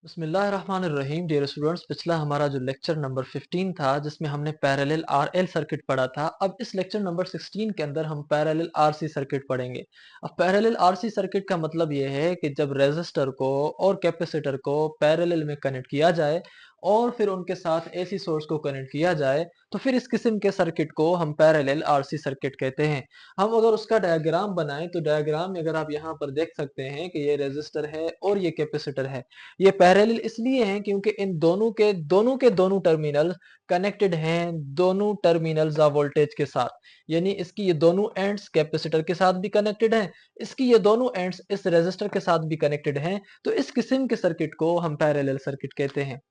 बिस्मिल्लाहिर्रहमानिर्रहीम। Dear students, पिछला हमारा जो लेक्चर नंबर 15 था जिसमें हमने पैरेलल आरएल सर्किट पढ़ा था, अब इस लेक्चर नंबर 16 के अंदर हम पैरेलल आरसी सर्किट पढ़ेंगे। अब पैरेलल आरसी सर्किट का मतलब ये है कि जब रेजिस्टर को और कैपेसिटर को पैरेलल में कनेक्ट किया जाए और फिर उनके साथ एसी सोर्स को कनेक्ट किया जाए तो फिर इस किस्म के सर्किट को हम पैरेलल आरसी सर्किट कहते हैं। हम अगर उसका डायग्राम बनाएं तो डायग्राम में अगर आप यहाँ पर देख सकते हैं कि ये रेजिस्टर है और ये कैपेसिटर है। ये पैरेलल इसलिए हैं क्योंकि इन दोनों टर्मिनल कनेक्टेड हैं दोनों टर्मिनल्स ऑफ वोल्टेज के साथ। यानी इसकी ये दोनों एंड्स कैपेसिटर के साथ भी कनेक्टेड हैं, इसकी ये दोनों एंड्स इस रेजिस्टर के साथ भी कनेक्टेड हैं। तो इस किस्म के सर्किट को हम पैरेलल सर्किट कहते हैं।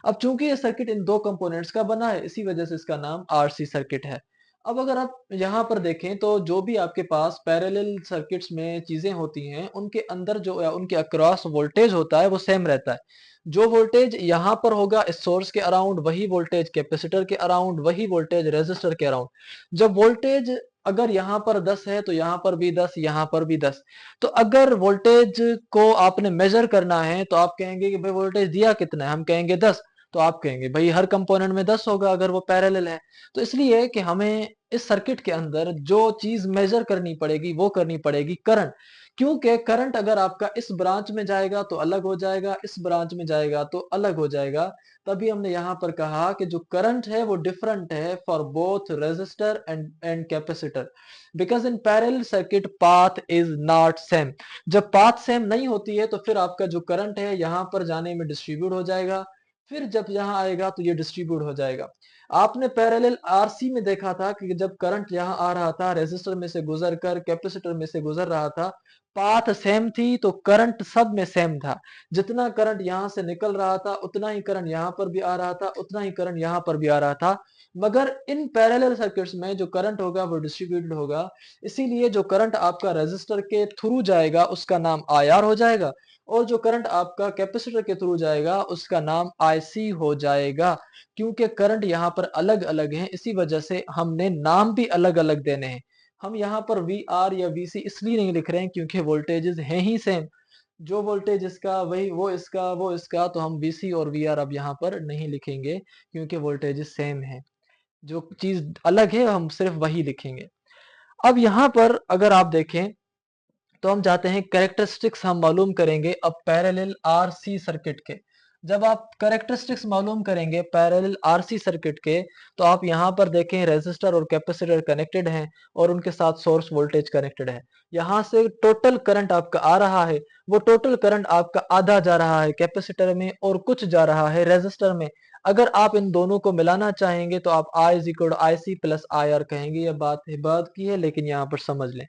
अब चूंकि ये सर्किट इन दो कंपोनेंट्स का बना है, इसी वजह से इसका नाम आरसी सर्किट है। अब अगर आप यहाँ पर देखें तो जो भी आपके पास पैरेलल सर्किट्स में चीजें होती हैं उनके अंदर जो उनके अक्रॉस वोल्टेज होता है वो सेम रहता है। जो वोल्टेज यहाँ पर होगा इस सोर्स के अराउंड, वही वोल्टेज कैपेसिटर के अराउंड, वही वोल्टेज रेजिस्टर के अराउंड। जब वोल्टेज अगर यहाँ पर 10 है तो यहाँ पर भी 10, यहाँ पर भी 10। तो अगर वोल्टेज को आपने मेजर करना है तो आप कहेंगे कि भाई वोल्टेज दिया कितना है, हम कहेंगे 10। तो आप कहेंगे भाई हर कंपोनेंट में 10 होगा अगर वो पैरेलल है। तो इसलिए कि हमें इस सर्किट के अंदर जो चीज मेजर करनी पड़ेगी वो करनी पड़ेगी करंट। क्योंकि करंट अगर आपका इस ब्रांच में जाएगा तो अलग हो जाएगा, इस ब्रांच में जाएगा तो अलग हो जाएगा। तभी हमने यहाँ पर कहा कि जो करंट है वो डिफरेंट है for both resistor and capacitor, because in parallel circuit path is not same. जब पाथ सेम नहीं होती है तो फिर आपका जो करंट है यहाँ पर जाने में डिस्ट्रीब्यूट हो जाएगा, फिर जब यहाँ आएगा तो ये डिस्ट्रीब्यूट हो जाएगा। आपने पैरेलल आरसी में देखा था कि जब करंट यहाँ आ रहा था रेजिस्टर में से गुजर कर कैपेसिटर में से गुजर रहा था, पाथ सेम थी तो करंट सब में सेम था। जितना करंट यहाँ से निकल रहा था उतना ही करंट यहाँ पर भी आ रहा था, उतना ही करंट यहाँ पर भी आ रहा था। मगर इन पैरेलल सर्किट्स में जो करंट होगा वो डिस्ट्रीब्यूटेड होगा। इसीलिए जो करंट आपका रेजिस्टर के थ्रू जाएगा उसका नाम आईआर हो जाएगा, और जो करंट आपका कैपेसिटर के थ्रू जाएगा उसका नाम आईसी हो जाएगा। क्योंकि करंट यहाँ पर अलग अलग हैं, इसी वजह से हमने नाम भी अलग अलग देने हैं। हम यहाँ पर वी आर या वीसी इसलिए नहीं लिख रहे हैं क्योंकि वोल्टेजेस हैं ही सेम। जो वोल्टेज इसका वही वो इसका वो इसका, तो हम वीसी और वी आर अब यहाँ पर नहीं लिखेंगे क्योंकि वोल्टेजेस सेम है। जो चीज अलग है हम सिर्फ वही लिखेंगे। अब यहाँ पर अगर आप देखें तो हम जाते हैं कैरेक्टरिस्टिक्स हम मालूम करेंगे अब पैरेलल आरसी सर्किट के। जब आप कैरेक्टरिस्टिक्स मालूम करेंगे पैरेलल आरसी सर्किट के तो आप यहाँ पर देखें रेजिस्टर और कैपेसिटर कनेक्टेड हैं और उनके साथ सोर्स वोल्टेज कनेक्टेड है। यहाँ से टोटल करंट आपका आ रहा है, वो टोटल करंट आपका आधा जा रहा है कैपेसिटर में और कुछ जा रहा है रेजिस्टर में। अगर आप इन दोनों को मिलाना चाहेंगे तो आप I is equal I C plus I R कहेंगे। यह बात की है लेकिन यहाँ पर समझ लें।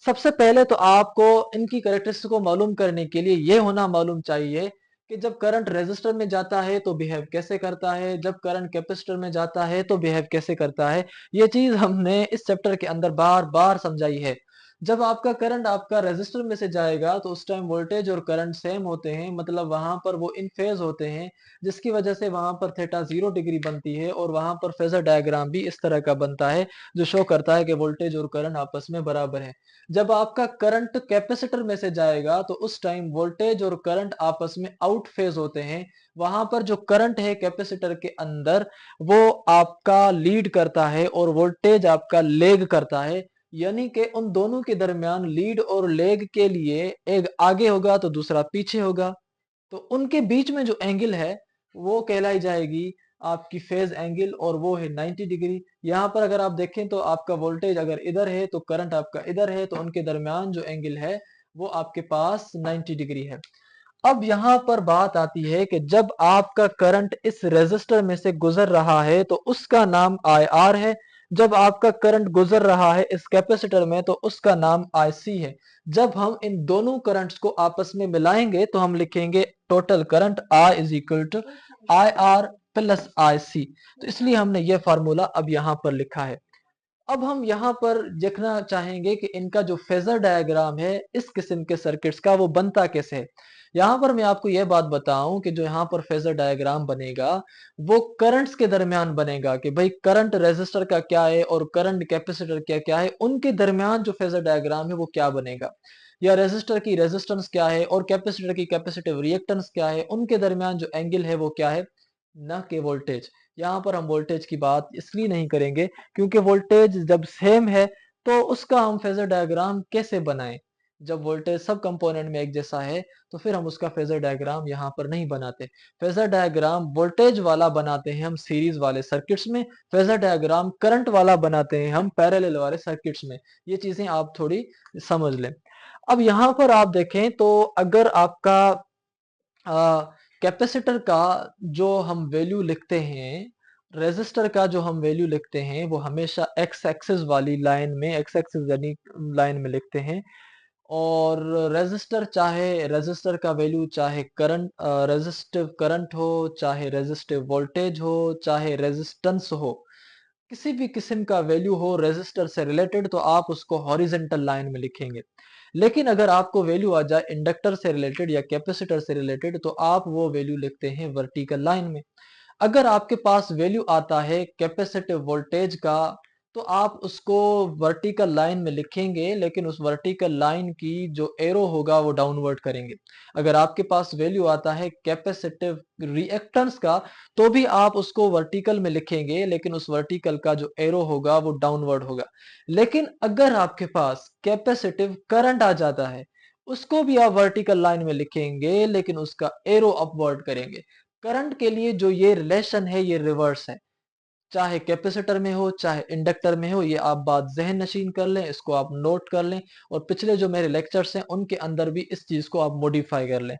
सबसे पहले तो आपको इनकी कैरेक्टरिस्टिक को मालूम करने के लिए यह होना मालूम चाहिए कि जब करंट रेजिस्टर में जाता है तो बिहेव कैसे करता है, जब करंट कैपेसिटर में जाता है तो बिहेव कैसे करता है। ये चीज हमने इस चैप्टर के अंदर बार बार समझाई है। जब आपका करंट आपका रेजिस्टर में से जाएगा तो उस टाइम वोल्टेज और करंट सेम होते हैं, मतलब वहां पर वो इन फेज होते हैं, जिसकी वजह से वहां पर थीटा 0 डिग्री बनती है और वहां पर फेजर डायग्राम भी इस तरह का बनता है जो शो करता है कि वोल्टेज और करंट आपस में बराबर है। जब आपका करंट कैपेसिटर में से जाएगा तो उस टाइम वोल्टेज और करंट आपस में आउट फेज होते हैं। वहां पर जो करंट है कैपेसिटर के अंदर वो आपका लीड करता है और वोल्टेज आपका लेग करता है। यानी कि उन दोनों के दरमियान लीड और लेग के लिए एक आगे होगा तो दूसरा पीछे होगा। तो उनके बीच में जो एंगल है वो कहलाई जाएगी आपकी फेज एंगल और वो है 90 डिग्री। यहाँ पर अगर आप देखें तो आपका वोल्टेज अगर इधर है तो करंट आपका इधर है, तो उनके दरमियान जो एंगल है वो आपके पास 90 डिग्री है। अब यहाँ पर बात आती है कि जब आपका करंट इस रेजिस्टर में से गुजर रहा है तो उसका नाम आई आर है। जब आपका करंट गुजर रहा है इस कैपेसिटर में तो उसका नाम आई सी है। जब हम इन दोनों करंट्स को आपस में मिलाएंगे तो हम लिखेंगे total current I is equal to I R plus I C. तो इसलिए हमने ये फार्मूला अब यहाँ पर लिखा है। अब हम यहाँ पर देखना चाहेंगे कि इनका जो फेजर डायग्राम है इस किस्म के सर्किट्स का वो बनता कैसे है। यहाँ पर मैं आपको यह बात बताऊं कि जो यहाँ पर फेजर डायग्राम बनेगा वो करंट्स के दरमियान बनेगा कि भाई करंट रेजिस्टर का क्या है और करंट कैपेसिटर क्या क्या है, उनके दरमियान जो फेजर डायग्राम है वो क्या बनेगा। या रेजिस्टर की रेजिस्टेंस क्या है और कैपेसिटर की कैपेसिटिव रिएक्टेंस क्या है, उनके दरमियान जो एंगल है वो क्या है, न कि वोल्टेज। यहाँ पर हम वोल्टेज की बात इसलिए नहीं करेंगे क्योंकि वोल्टेज जब सेम है तो उसका हम फेजर डायग्राम कैसे बनाएं। जब वोल्टेज सब कंपोनेंट में एक जैसा है तो फिर हम उसका फेजर डायग्राम यहाँ पर नहीं बनाते। फेजर डायग्राम वोल्टेज वाला बनाते हैं हम सीरीज वाले सर्किट्स में, फेजर डायग्राम करंट वाला बनाते हैं हम पैरेलल वाले सर्किट्स में। ये चीजें आप थोड़ी समझ लें। अब यहाँ पर आप देखें तो अगर आपका कैपेसिटर का जो हम वैल्यू लिखते हैं, रेजिस्टर का जो हम वैल्यू लिखते हैं वो हमेशा एक्स एक्सिस वाली लाइन में, एक्स एक्सिस यानी लाइन में लिखते हैं। और रेजिस्टर चाहे रेजिस्टर का वैल्यू चाहे करंट रेजिस्टिव करंट हो, चाहे रेजिस्टिव वोल्टेज हो, चाहे रेजिस्टेंस हो, किसी भी किस्म का वैल्यू हो रेजिस्टर से रिलेटेड तो आप उसको हॉरिजेंटल लाइन में लिखेंगे। लेकिन अगर आपको वैल्यू आ जाए इंडक्टर से रिलेटेड या कैपेसिटर से रिलेटेड तो आप वो वैल्यू लिखते हैं वर्टिकल लाइन में। अगर आपके पास वैल्यू आता है कैपेसिटिव वोल्टेज का तो आप उसको वर्टिकल लाइन में लिखेंगे, लेकिन उस वर्टिकल लाइन की जो एरो होगा वो डाउनवर्ड करेंगे। अगर आपके पास वैल्यू आता है कैपेसिटिव रिएक्टेंस का तो भी आप उसको वर्टिकल में लिखेंगे, लेकिन उस वर्टिकल का जो एरो होगा वो डाउनवर्ड होगा। लेकिन अगर आपके पास कैपेसिटिव करंट आ जाता है उसको भी आप वर्टिकल लाइन में लिखेंगे, लेकिन उसका एरो अपवर्ड करेंगे। करंट के लिए जो ये रिलेशन है ये रिवर्स है, चाहे कैपेसिटर में हो चाहे इंडक्टर में हो। ये आप बात जहन नशीन कर लें, इसको आप नोट कर लें और पिछले जो मेरे लेक्चर्स हैं उनके अंदर भी इस चीज को आप मॉडिफाई कर लें।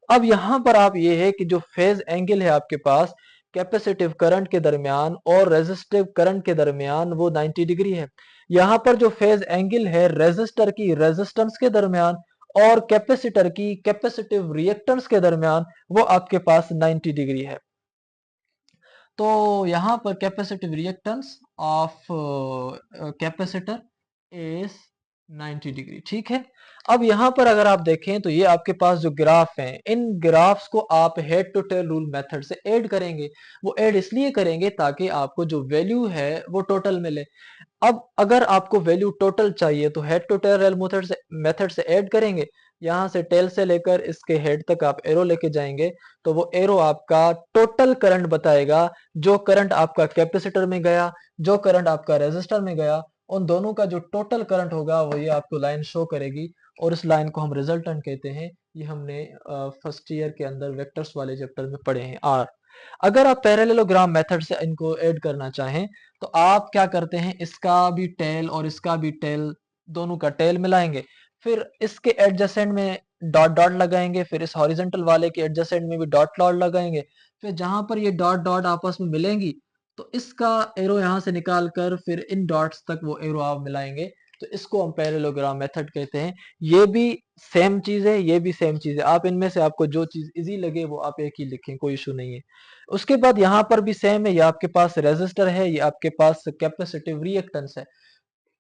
अब यहां पर आप ये है कि जो फेज एंगल है आपके पास कैपेसिटिव करंट के दरमियान और रेजिस्टिव करंट के दरमियान वो 90 डिग्री है। यहां पर जो फेज एंगल है रेजिस्टर की रेजिस्टेंस के दरमियान और कैपेसिटर की कैपेसिटिव रिएक्टेंस के दरमियान वो आपके पास 90 डिग्री है। तो यहाँ पर capacitive reactance of capacitor is 90 degree, ठीक है। अब यहाँ पर अगर आप देखें तो ये आपके पास जो ग्राफ हैं इन ग्राफ्स को आप head to tail rule method से ऐड करेंगे। वो ऐड इसलिए करेंगे ताकि आपको जो वैल्यू है वो टोटल मिले। अब अगर आपको वैल्यू टोटल चाहिए तो हेड टू टेल मेथड से ऐड करेंगे। यहाँ से टेल से लेकर इसके हेड तक आप एरो लेके जाएंगे तो वो एरो आपका टोटल करंट बताएगा। जो करंट आपका कैपेसिटर में गया, जो करंट आपका रेजिस्टर में गया, उन दोनों का जो टोटल करंट होगा वो ये आपको लाइन शो करेगी और इस लाइन को हम रिजल्टेंट कहते हैं। ये हमने फर्स्ट ईयर के अंदर वेक्टर्स वाले चैप्टर में पढ़े हैं, आर। अगर आप पैरेललोग्राम मेथड से इनको ऐड करना चाहें तो आप क्या करते हैं, इसका भी टेल और इसका भी टेल, दोनों का टेल मिलाएंगे, फिर इसके एडजेसेंट में डॉट डॉट लगाएंगे, फिर इस हॉरिजेंटल वाले के एडजेसेंट में भी डॉट डॉट लगाएंगे। फिर जहां पर ये डॉट डॉट आपस में मिलेंगी तो इसका एरो यहां से निकाल कर फिर इन डॉट्स तक वो एरो आप मिलाएंगे। तो इसको हम पैरेललोग्राम मेथड कहते हैं। ये भी सेम चीज है, ये भी सेम चीज है। आप इनमें से आपको जो चीज इजी लगे वो आप एक ही लिखें, कोई इशू नहीं है। उसके बाद यहाँ पर भी सेम है, ये आपके पास रेजिस्टर है, ये आपके पास कैपेसिटिव रिएक्टेंस है।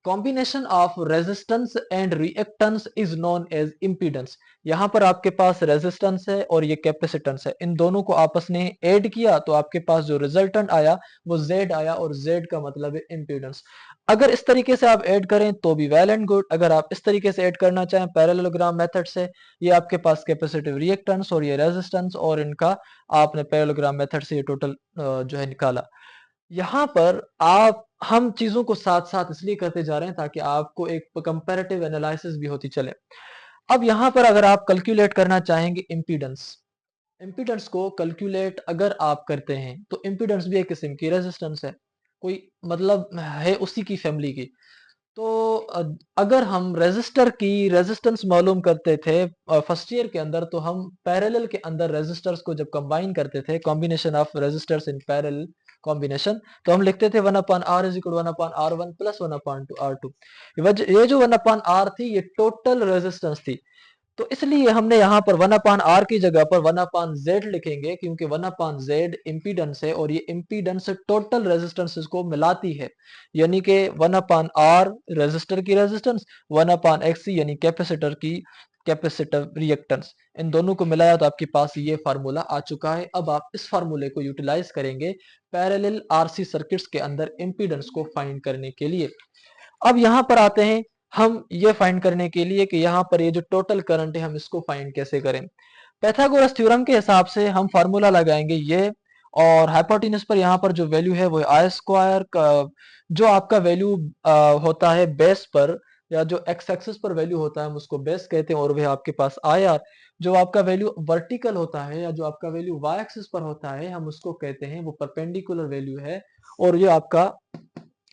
Combination of resistance and reactance is known as impedance. यहाँ पर आपके पास रेजिस्टेंस है और ये कैपेसिटेंस है, इन दोनों को आपस में ऐड किया तो आपके पास जो रिजल्टेंट आया वो Z आया और Z का मतलब है इम्पीडेंस। अगर इस तरीके से आप ऐड करें तो भी वेल एंड गुड। अगर आप इस तरीके से ऐड करना चाहें पैरेललोग्राम मेथड से, ये आपके पास कैपेसिटिव रिएक्टेंस और ये रेजिस्टेंस और इनका आपने पैरेललोग्राम मेथड से ये टोटल जो है निकाला। यहाँ पर आप हम चीजों को साथ साथ इसलिए करते जा रहे हैं ताकि आपको एक कंपैरेटिव एनालिसिस भी होती चले। अब यहाँ पर अगर आप कैलकुलेट करना चाहेंगे इम्पीडेंस, इम्पीडेंस को कैलकुलेट अगर आप करते हैं तो इम्पीडेंस भी एक किस्म की रेजिस्टेंस है, कोई मतलब है उसी की फैमिली की। तो अगर हम रेजिस्टर की रेजिस्टेंस मालूम करते थे फर्स्ट ईयर के अंदर तो हम पैरेलल के अंदर रेजिस्टर्स को जब कंबाइन करते थे, combination of resistors in parallel combination, तो हम लिखते थे 1/r is equal 1/r1 plus 1/r2। ये जो 1/r थी ये टोटल रेजिस्टेंस थी। तो इसलिए हमने यहाँ पर 1/r की जगह पर 1/z लिखेंगे क्योंकि 1/z इम्पीडेंस है और ये इम्पीडेंस टोटल रेजिस्टेंस को मिलाती है। यानी कि 1/r रेजिस्टर की रेजिस्टेंस, 1/xc यानी कैपेसिटर की कैपेसिटर रिएक्टेंस, इन दोनों को मिलाया तो आपके पास ये फार्मूला आ चुका है। अब आप इस फार्मूले को यूटिलाइज करेंगे पैरेलल आरसी सर्किट्स के अंदर इम्पीडेंस को फाइंड करने के लिए। अब यहां पर आते हैं हम ये फाइंड करने के लिए कि यहाँ पर ये जो टोटल करंट है हम इसको फाइंड कैसे करें। पाइथागोरस थ्योरम के हिसाब से हम फार्मूला लगाएंगे ये, और हाइपोटेन्यूज पर यहाँ पर जो वैल्यू है वो आई स्क्वायर का, जो आपका वैल्यू होता है बेस पर, या जो एक्स एक्सिस पर वैल्यू होता है हम उसको बेस कहते हैं, और वह आपके पास आई आर, जो आपका वैल्यू वर्टिकल होता है या जो आपका वैल्यू वाई एक्सिस पर होता है हम उसको कहते हैं वो परपेंडिकुलर वैल्यू है, और ये आपका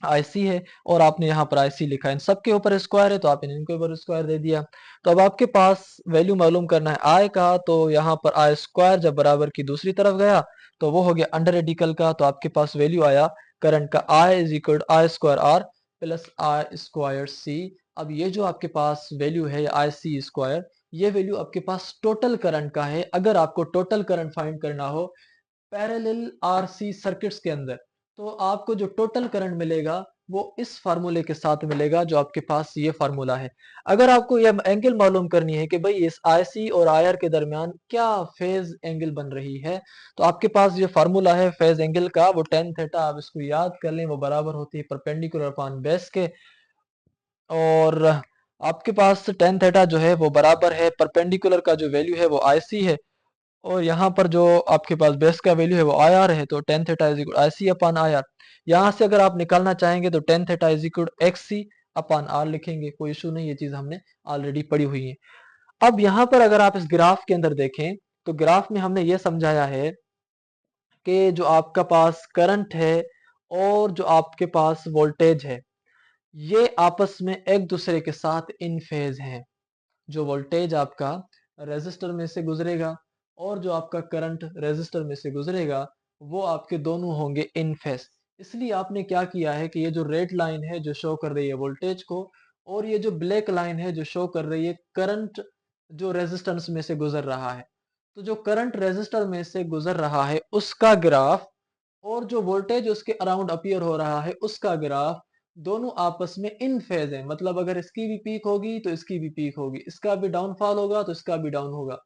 आईसी है, और आपने यहाँ पर आईसी लिखा है, इन सबके ऊपर स्क्वायर है तो आपने इनके ऊपर स्क्वायर दे दिया। तो अब आपके पास वैल्यू मालूम करना है आई का, तो यहाँ पर आई स्क्वायर जब बराबर की दूसरी तरफ गया तो वो हो गया अंडर रेडिकल का, तो आपके पास वैल्यू आया करंट का I is equal I square R plus I square C. अब ये जो आपके पास वैल्यू है आई सी स्क्वायर, ये वैल्यू आपके पास टोटल करंट का है। अगर आपको टोटल करंट फाइंड करना हो पैरेलल आरसी सर्किट्स के अंदर, तो आपको जो टोटल करंट मिलेगा वो इस फार्मूले के साथ मिलेगा जो आपके पास ये फार्मूला है। अगर आपको ये एंगल मालूम करनी है कि भाई इस आईसी और आईआर के दरमियान क्या फेज एंगल बन रही है, तो आपके पास ये फार्मूला है फेज एंगल का, वो टेन थीटा, आप इसको याद कर लें, वो बराबर होती है परपेंडिकुलर अपॉन बेस के। और आपके पास टेन थीटा जो है वो बराबर है परपेंडिकुलर का जो वैल्यू है वो आईसी है, और यहाँ पर जो आपके पास बेस का वैल्यू है वो आई आर है, तो tan theta is equal I C upon I R. यहाँ से अगर आप निकालना चाहेंगे तो tan theta is equal X C upon R लिखेंगे, कोई इशू नहीं, ये चीज हमने ऑलरेडी पढ़ी हुई है। अब यहाँ पर अगर आप इस ग्राफ के अंदर देखें तो ग्राफ में हमने ये समझाया है कि जो आपका पास करंट है और जो आपके पास वोल्टेज है ये आपस में एक दूसरे के साथ इन फेज हैं। जो वोल्टेज आपका रेजिस्टर में से गुजरेगा और जो आपका करंट रेजिस्टर में से गुजरेगा वो आपके दोनों होंगे इन फेज। इसलिए आपने क्या किया है कि ये जो रेड लाइन है जो शो कर रही है वोल्टेज को, और ये जो ब्लैक लाइन है जो शो कर रही है करंट जो रेजिस्टेंस में से गुजर रहा है, तो जो करंट रेजिस्टर में से गुजर रहा है उसका ग्राफ और जो वोल्टेज उसके अराउंड अपीयर हो रहा है उसका ग्राफ, दोनों आपस में इन फेज है। मतलब अगर इसकी भी पीक होगी तो इसकी भी पीक होगी, इसका भी डाउनफॉल होगा तो इसका भी डाउन होगा।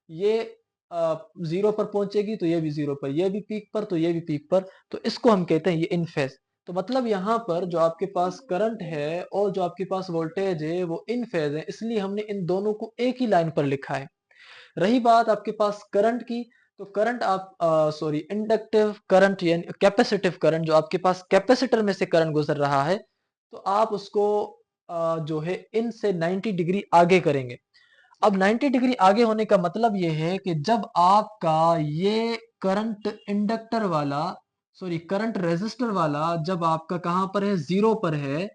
ये जीरो पर पहुंचेगी तो ये भी जीरो पर, ये भी पीक पर तो ये भी पीक पर, तो इसको हम कहते हैं ये इन फेज। तो मतलब यहाँ पर जो आपके पास करंट है और जो आपके पास वोल्टेज है वो इन फेज है, इसलिए हमने इन दोनों को एक ही लाइन पर लिखा है। रही बात आपके पास करंट की, तो करंट आप सॉरी इंडक्टिव करंट यानी कैपेसिटिव करंट, जो आपके पास कैपेसिटर में से करंट गुजर रहा है, तो आप उसको जो है इन से 90 डिग्री आगे करेंगे। अब 90 डिग्री आगे होने का मतलब ये है कि जब आपका ये करंट इंडक्टर वाला सॉरी करंट रेजिस्टर वाला जब आपका कहां पर है जीरो पर है,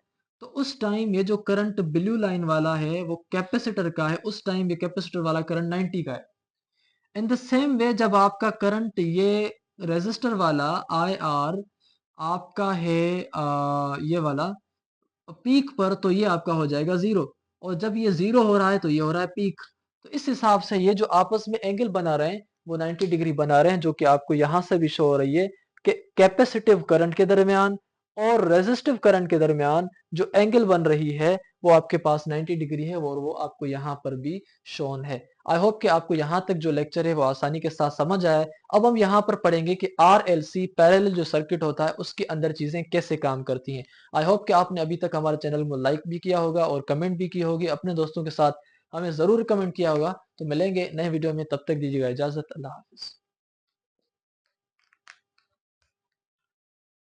तो उस टाइम ये जो करंट ब्लू लाइन वाला है वो कैपेसिटर का है, उस टाइम ये कैपेसिटर वाला करंट 90 का है। इन द सेम वे जब आपका करंट ये रेजिस्टर वाला आई आर आपका है ये वाला पीक पर, तो ये आपका हो जाएगा जीरो, और जब ये जीरो हो रहा है तो ये हो रहा है पीक। तो इस हिसाब से ये जो आपस में एंगल बना रहे हैं वो 90 डिग्री बना रहे हैं, जो कि आपको यहां से भी शो हो रही है कि कैपेसिटिव करंट के दरमियान और रेजिस्टिव करंट के दरमियान जो एंगल बन रही है वो आपके पास 90 डिग्री है, और वो आपको यहाँ पर भी शोन है। आई होप कि आपको यहाँ तक जो लेक्चर है वो आसानी के साथ समझ आया है। अब हम यहाँ पर पढ़ेंगे कि आरएलसी पैरेलल जो सर्किट होता है उसके अंदर चीजें कैसे काम करती हैं। आई होप कि आपने अभी तक हमारे चैनल को लाइक भी किया होगा और कमेंट भी की होगी, अपने दोस्तों के साथ हमें जरूर कमेंट किया होगा। तो मिलेंगे नए वीडियो में, तब तक दीजिएगा इजाजत, अल्लाह हाफिज।